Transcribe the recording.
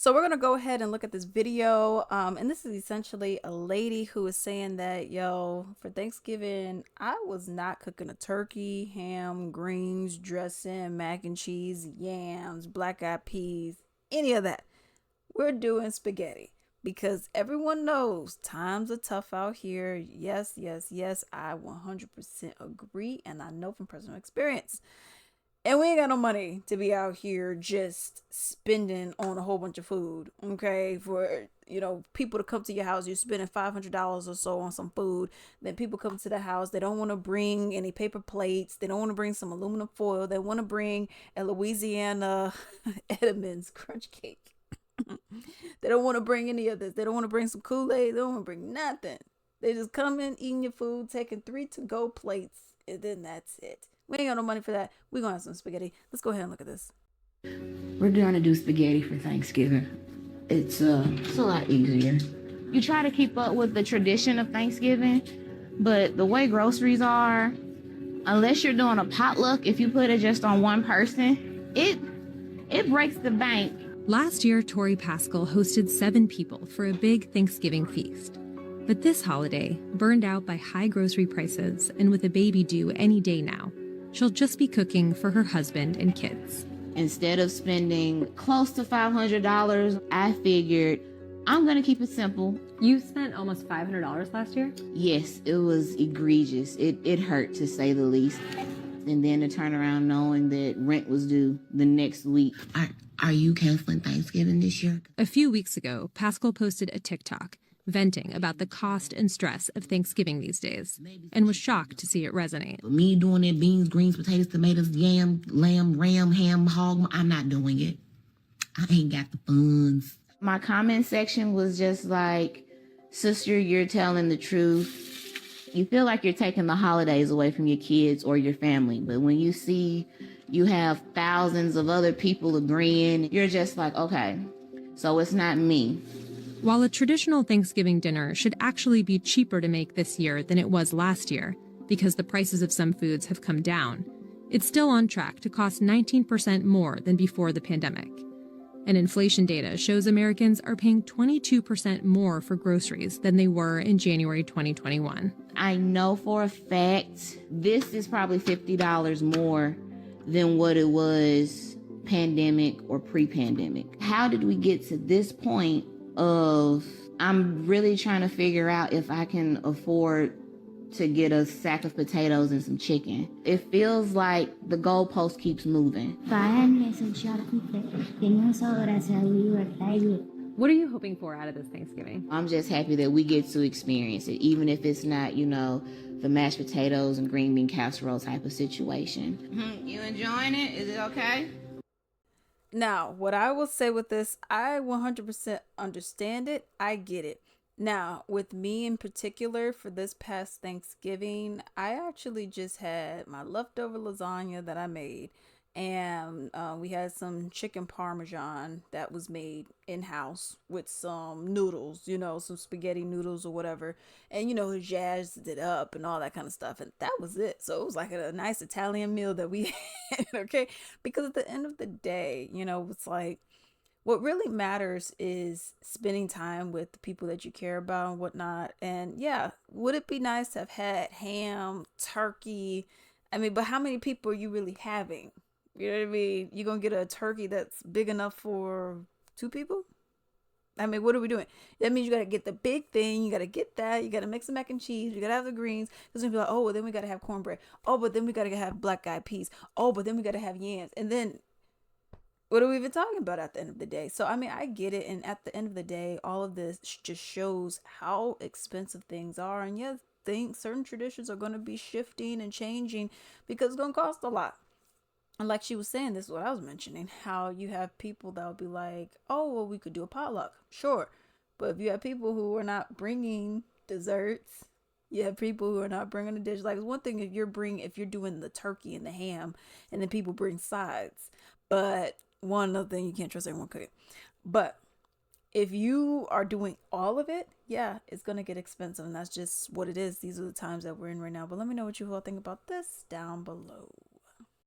So we're gonna go ahead and look at this video. And this is essentially a lady who is saying that, yo, for Thanksgiving, I was not cooking a turkey, ham, greens, dressing, mac and cheese, yams, black eyed peas, any of that. We're doing spaghetti because everyone knows times are tough out here. Yes, yes, yes, I 100% agree, and I know from personal experience. And we ain't got no money to be out here just spending on a whole bunch of food, okay? For, people to come to your house, you're spending $500 or so on some food. Then people come to the house, they don't want to bring any paper plates. They don't want to bring some aluminum foil. They want to bring a Louisiana Edmonds crunch cake. They don't want to bring any of this. They don't want to bring some Kool-Aid. They don't want to bring nothing. They just come in, eating your food, taking 3 to-go plates, and then that's it. We ain't got no money for that. We're going to have some spaghetti. Let's go ahead and look at this. We're going to do spaghetti for Thanksgiving. It's a lot easier. You try to keep up with the tradition of Thanksgiving, but the way groceries are, unless you're doing a potluck, if you put it just on one person, it breaks the bank. Last year, Tori Pascal hosted 7 people for a big Thanksgiving feast. But this holiday, burned out by high grocery prices and with a baby due any day now, she'll just be cooking for her husband and kids. Instead of spending close to $500, I figured I'm going to keep it simple. You spent almost $500 last year? Yes, it was egregious. It hurt, to say the least. And then to turn around knowing that rent was due the next week. Are you canceling Thanksgiving this year? A few weeks ago, Pascal posted a TikTok venting about the cost and stress of Thanksgiving these days, and was shocked to see it resonate. Me doing it, beans, greens, potatoes, tomatoes, yam, lamb, ram, ham, hog, I'm not doing it. I ain't got the funds. My comment section was just like, sister, you're telling the truth. You feel like you're taking the holidays away from your kids or your family, but when you see you have thousands of other people agreeing, you're just like, okay, so it's not me. While a traditional Thanksgiving dinner should actually be cheaper to make this year than it was last year, because the prices of some foods have come down, it's still on track to cost 19% more than before the pandemic. And inflation data shows Americans are paying 22% more for groceries than they were in January 2021. I know for a fact this is probably $50 more than what it was pandemic or pre-pandemic. How did we get to this point of I'm really trying to figure out if I can afford to get a sack of potatoes and some chicken? It feels like the goalpost keeps moving. What are you hoping for out of this Thanksgiving? I'm just happy that we get to experience it, even if it's not, the mashed potatoes and green bean casserole type of situation. You enjoying it? Is it okay? Now, what I will say with this, I 100% understand it. I get it. Now, with me in particular, for this past Thanksgiving, I actually just had my leftover lasagna that I made. And we had some chicken parmesan that was made in-house with some noodles, some spaghetti noodles or whatever. And, jazzed it up and all that kind of stuff. And that was it. So it was like a nice Italian meal that we had, okay? Because at the end of the day, it's like, what really matters is spending time with the people that you care about and whatnot. And yeah, would it be nice to have had ham, turkey? I mean, but how many people are you really having? You know what I mean? You're going to get a turkey that's big enough for 2 people? I mean, what are we doing? That means you got to get the big thing. You got to get that. You got to mix the mac and cheese. You got to have the greens. Because then be like, oh, well, then we got to have cornbread. Oh, but then we got to have black eyed peas. Oh, but then we got to have yams. And then what are we even talking about at the end of the day? So, I mean, I get it. And at the end of the day, all of this just shows how expensive things are. And yeah, certain traditions are going to be shifting and changing because it's going to cost a lot. And like she was saying, this is what I was mentioning, how you have people that'll be like, oh, well, we could do a potluck. Sure. But if you have people who are not bringing desserts, you have people who are not bringing a dish. Like, it's one thing if you're doing the turkey and the ham and then people bring sides. But one other thing, you can't trust everyone cooking. But if you are doing all of it, yeah, it's going to get expensive. And that's just what it is. These are the times that we're in right now. But let me know what you all think about this down below.